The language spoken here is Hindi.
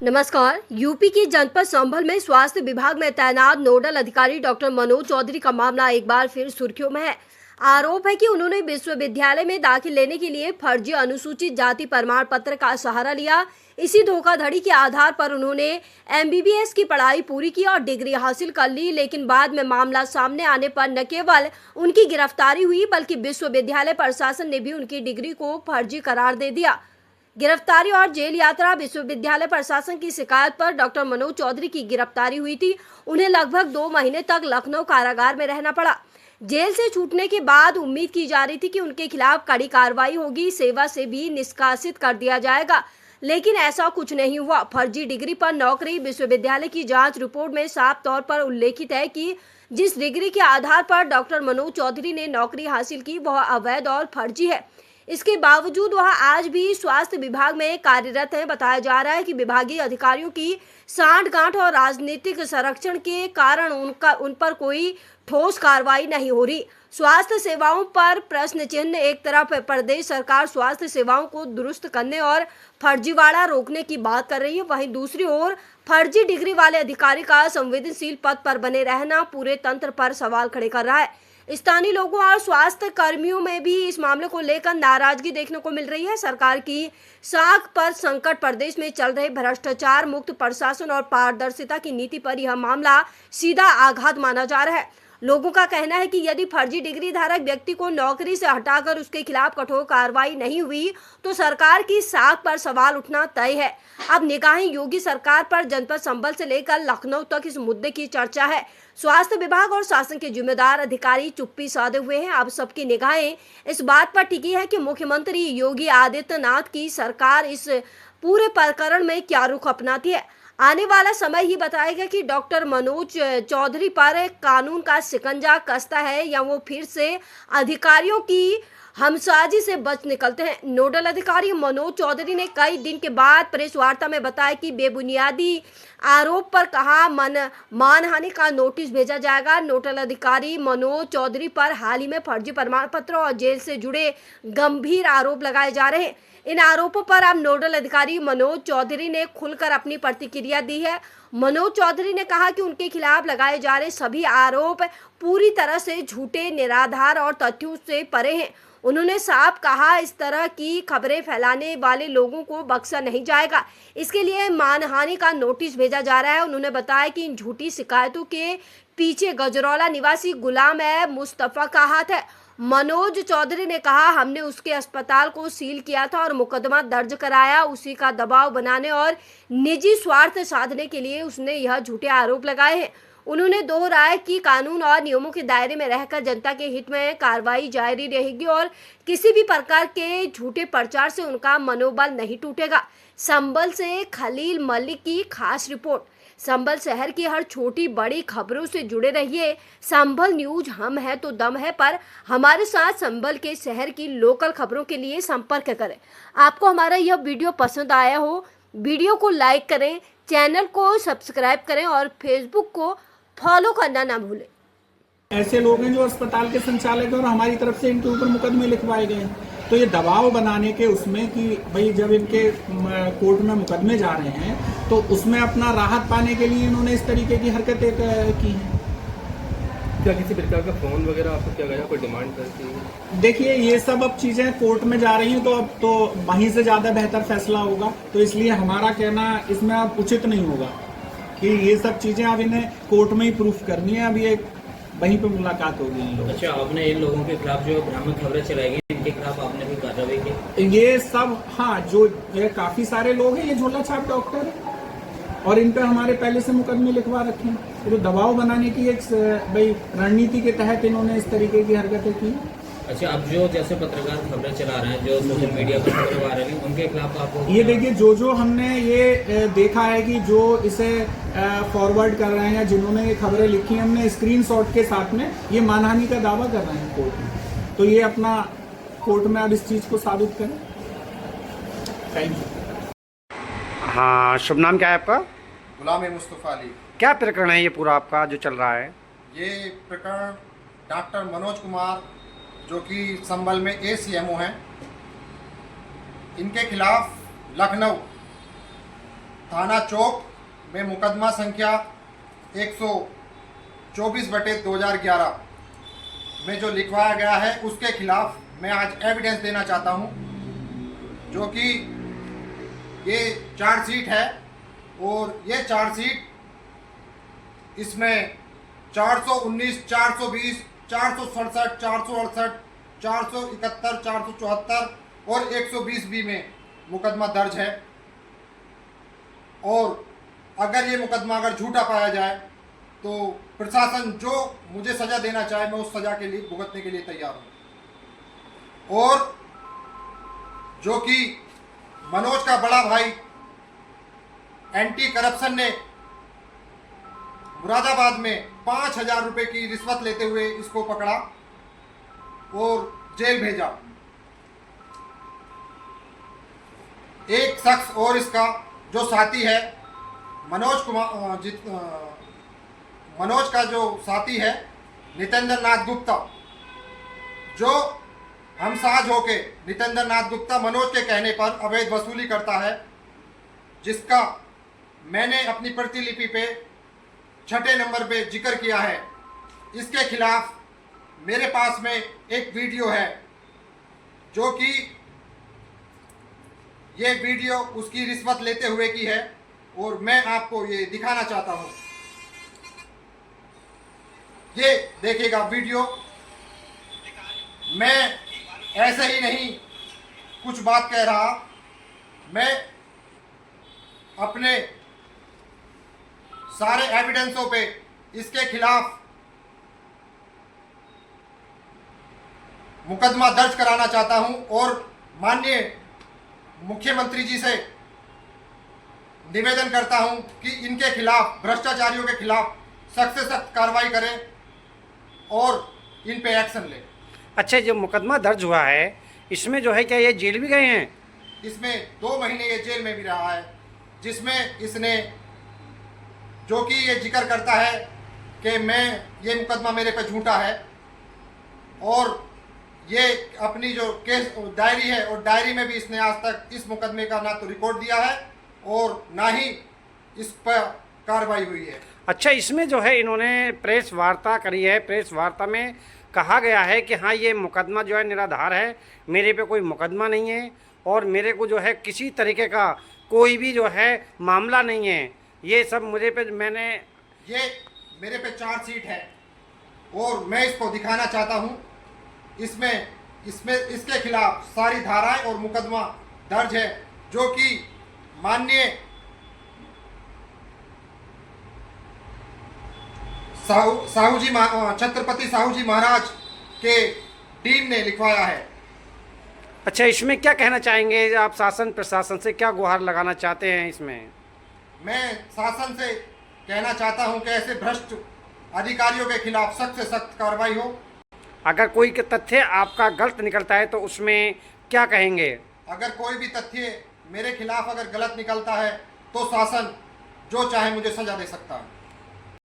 नमस्कार। यूपी की जनपद संभल में स्वास्थ्य विभाग में तैनात नोडल अधिकारी डॉक्टर मनोज चौधरी का मामला एक बार फिर सुर्खियों में है। आरोप है कि उन्होंने विश्वविद्यालय में दाखिल लेने के लिए फर्जी अनुसूचित जाति प्रमाण पत्र का सहारा लिया। इसी धोखाधड़ी के आधार पर उन्होंने एमबीबीएस की पढ़ाई पूरी की और डिग्री हासिल कर ली, लेकिन बाद में मामला सामने आने पर न केवल उनकी गिरफ्तारी हुई बल्कि विश्वविद्यालय प्रशासन ने भी उनकी डिग्री को फर्जी करार दे दिया। गिरफ्तारी और जेल यात्रा। विश्वविद्यालय प्रशासन की शिकायत पर डॉक्टर मनोज चौधरी की गिरफ्तारी हुई थी। उन्हें लगभग 2 महीने तक लखनऊ कारागार में रहना पड़ा। जेल से छूटने के बाद उम्मीद की जा रही थी कि उनके खिलाफ कड़ी कार्रवाई होगी, सेवा से भी निष्कासित कर दिया जाएगा, लेकिन ऐसा कुछ नहीं हुआ। फर्जी डिग्री पर नौकरी। विश्वविद्यालय की जांच रिपोर्ट में साफ तौर पर उल्लेखित है कि जिस डिग्री के आधार पर डॉक्टर मनोज चौधरी ने नौकरी हासिल की वह अवैध और फर्जी है। इसके बावजूद वह आज भी स्वास्थ्य विभाग में कार्यरत हैं। बताया जा रहा है कि विभागीय अधिकारियों की सांठ-गांठ और राजनीतिक संरक्षण के कारण उन पर कोई ठोस कार्रवाई नहीं हो रही। स्वास्थ्य सेवाओं पर प्रश्न चिन्ह। एक तरफ प्रदेश सरकार स्वास्थ्य सेवाओं को दुरुस्त करने और फर्जीवाड़ा रोकने की बात कर रही है, वहीं दूसरी ओर फर्जी डिग्री वाले अधिकारी का संवेदनशील पद पर बने रहना पूरे तंत्र पर सवाल खड़े कर रहा है। स्थानीय लोगों और स्वास्थ्य कर्मियों में भी इस मामले को लेकर नाराजगी देखने को मिल रही है। सरकार की साख पर संकट, प्रदेश में चल रहे भ्रष्टाचार मुक्त प्रशासन और पारदर्शिता की नीति पर यह मामला सीधा आघात माना जा रहा है। लोगों का कहना है कि यदि फर्जी डिग्री धारक व्यक्ति को नौकरी से हटाकर उसके खिलाफ कठोर कार्रवाई नहीं हुई तो सरकार की साख पर सवाल उठना तय है। अब निगाहें योगी सरकार पर जनपद संभल से लेकर लखनऊ तक इस मुद्दे की चर्चा है। स्वास्थ्य विभाग और शासन के जिम्मेदार अधिकारी चुप्पी साधे हुए हैं। अब सबकी निगाहें इस बात पर टिकी है कि मुख्यमंत्री योगी आदित्यनाथ की सरकार इस पूरे प्रकरण में क्या रुख अपनाती है। आने वाला समय ही बताएगा कि डॉक्टर मनोज चौधरी पर कानून का शिकंजा कसता है या वो फिर से अधिकारियों की हमसाजी से बच निकलते हैं। नोडल अधिकारी मनोज चौधरी ने कई दिन के बाद प्रेस वार्ता में बताया कि बेबुनियादी आरोप पर कहा मानहानि का नोटिस भेजा जाएगा। नोडल अधिकारी मनोज चौधरी पर हाल ही में फर्जी प्रमाण पत्र और जेल से जुड़े गंभीर आरोप लगाए जा रहे हैं। इन आरोपों पर अब नोडल अधिकारी मनोज चौधरी ने खुलकर अपनी प्रतिक्रिया दी है। मनोज चौधरी ने कहा कि उनके खिलाफ लगाए जा रहे सभी आरोप पूरी तरह से झूठे, निराधार और तथ्यों से परे हैं। उन्होंने साफ कहा, इस तरह की खबरें फैलाने वाले लोगों को बख्शा नहीं जाएगा। इसके लिए मानहानि का नोटिस भेजा जा रहा है। उन्होंने बताया कि इन झूठी शिकायतों के पीछे गजरौला निवासी गुलाम मुस्तफा का हाथ है। मनोज चौधरी ने कहा, हमने उसके अस्पताल को सील किया था और मुकदमा दर्ज कराया। उसी का दबाव बनाने और निजी स्वार्थ साधने के लिए उसने यह झूठे आरोप लगाए हैं। उन्होंने दोहराया कि कानून और नियमों के दायरे में रहकर जनता के हित में कार्रवाई जारी रहेगी और किसी भी प्रकार के झूठे प्रचार से उनका मनोबल नहीं टूटेगा। संभल से खलील मलिक की खास रिपोर्ट। संभल शहर की हर छोटी बड़ी खबरों से जुड़े रहिए। संभल न्यूज हम है तो दम है पर हमारे साथ संभल के शहर की लोकल खबरों के लिए संपर्क करें। आपको हमारा यह वीडियो पसंद आया हो, वीडियो को लाइक करें, चैनल को सब्सक्राइब करें और फेसबुक को फॉलो करना ना भूलें। ऐसे लोग हैं जो अस्पताल के संचालक हैं और हमारी तरफ से इनके ऊपर मुकदमे लिखवाए गए हैं। तो ये दबाव बनाने के उसमें कि भाई जब इनके कोर्ट में मुकदमे जा रहे हैं तो उसमें अपना राहत पाने के लिए इन्होंने इस तरीके की हरकतें की हैं। क्या किसी प्रकार का फोन वगैरह आपको क्या गया, कोई डिमांड करती है? देखिए, ये सब अब चीजें कोर्ट में जा रही हैं तो अब तो वहीं से ज्यादा बेहतर फैसला होगा। तो इसलिए हमारा कहना इसमें अब उचित नहीं होगा कि ये सब चीजें अब इन्हें कोर्ट में ही प्रूफ करनी है। अब ये वहीं पे मुलाकात होगी इन लोगों। अच्छा, आपने इन लोगों के खिलाफ जो भ्रामक खबरें चलाई गई इनके खिलाफ आपने भी कार्रवाई की? ये सब, हाँ, जो ये काफी सारे लोग हैं, ये झोला छाप डॉक्टर है और इन पे हमारे पहले से मुकदमे लिखवा रखे हैं। तो दबाव बनाने की एक भाई रणनीति के तहत इन्होंने इस तरीके की हरकतें की। अच्छा, अब जो जैसे पत्रकार खबरें चला रहे हैं, जो सोशल मीडिया पर खबरें आ रही हैं, उनके खिलाफ आप ये देखिए, जो हमने ये देखा है कि जो इसे फॉरवर्ड कर रहे हैं, जिन्होंने ये खबरें लिखी, हमने स्क्रीनशॉट के साथ में ये मानहानि का दावा कर रहे हैं कोर्ट में। तो ये अपना कोर्ट में अब इस चीज को साबित करें। Thank you. हाँ, शुभ नाम क्या है आपका? गुलाम मुस्तफ़ा अली। क्या प्रकरण है ये पूरा आपका जो चल रहा है? ये प्रकरण डॉक्टर मनोज कुमार जो कि संभल में ACMO हैं, इनके खिलाफ लखनऊ थाना चौक में मुकदमा संख्या 124/2011 में जो लिखवाया गया है उसके खिलाफ मैं आज एविडेंस देना चाहता हूं, जो कि ये चार्जशीट है। और ये चार्जशीट इसमें 419, 420, 467, 468, 471, 474 और 120B में मुकदमा दर्ज है। और अगर ये मुकदमा अगर झूठा पाया जाए तो प्रशासन जो मुझे सज़ा देना चाहे मैं उस सज़ा के लिए भुगतने के लिए तैयार हूँ। और जो कि मनोज का बड़ा भाई एंटी करप्शन ने मुरादाबाद में 5,000 रुपये की रिश्वत लेते हुए इसको पकड़ा और जेल भेजा। एक शख्स और इसका जो साथी है मनोज का जो साथी है नितेंद्र नाथ गुप्ता, जो हम साझ होके नितेंद्र नाथ गुप्ता मनोज के कहने पर अवैध वसूली करता है, जिसका मैंने अपनी प्रतिलिपि पे 6 नंबर पे जिक्र किया है। इसके खिलाफ मेरे पास में एक वीडियो है, जो कि ये वीडियो उसकी रिश्वत लेते हुए की है और मैं आपको ये दिखाना चाहता हूँ। ये देखिएगा वीडियो। मैं ऐसे ही नहीं कुछ बात कह रहा, मैं अपने सारे एविडेंसों पे इसके खिलाफ मुकदमा दर्ज कराना चाहता हूं और माननीय मुख्यमंत्री जी से निवेदन करता हूं कि इनके खिलाफ, भ्रष्टाचारियों के खिलाफ सख्त से सख्त कार्रवाई करें और इन पे एक्शन लें। अच्छा, जो मुकदमा दर्ज हुआ है इसमें जो है क्या ये जेल भी गए हैं? इसमें 2 महीने ये जेल में भी रहा है, जिसमें इसने जो कि ये जिक्र करता है कि ये मुकदमा मेरे पे झूठा है। और ये अपनी जो केस डायरी है और डायरी में भी इसने आज तक इस मुकदमे का ना तो रिकॉर्ड दिया है और ना ही इस पर कार्रवाई हुई है। अच्छा, इसमें जो है इन्होंने प्रेस वार्ता करी है। प्रेस वार्ता में कहा गया है कि हाँ, ये मुकदमा जो है निराधार है, मेरे पे कोई मुकदमा नहीं है और मेरे को जो है किसी तरीके का कोई भी जो है मामला नहीं है। ये सब मुझे पे ये मेरे पे चार्जशीट है और मैं इसको दिखाना चाहता हूँ। इसमें इसके खिलाफ सारी धाराएं और मुकदमा दर्ज है, जो कि माननीय छत्रपति साहू जी महाराज के टीम ने लिखवाया है। अच्छा, इसमें क्या कहना चाहेंगे आप? शासन प्रशासन से क्या गुहार लगाना चाहते हैं? इसमें मैं शासन से कहना चाहता हूं कि ऐसे भ्रष्ट अधिकारियों के खिलाफ सख्त से सख्त कार्रवाई हो। अगर कोई तथ्य आपका गलत निकलता है तो उसमें क्या कहेंगे? अगर कोई भी तथ्य मेरे खिलाफ अगर गलत निकलता है तो शासन जो चाहे मुझे सजा दे सकता है।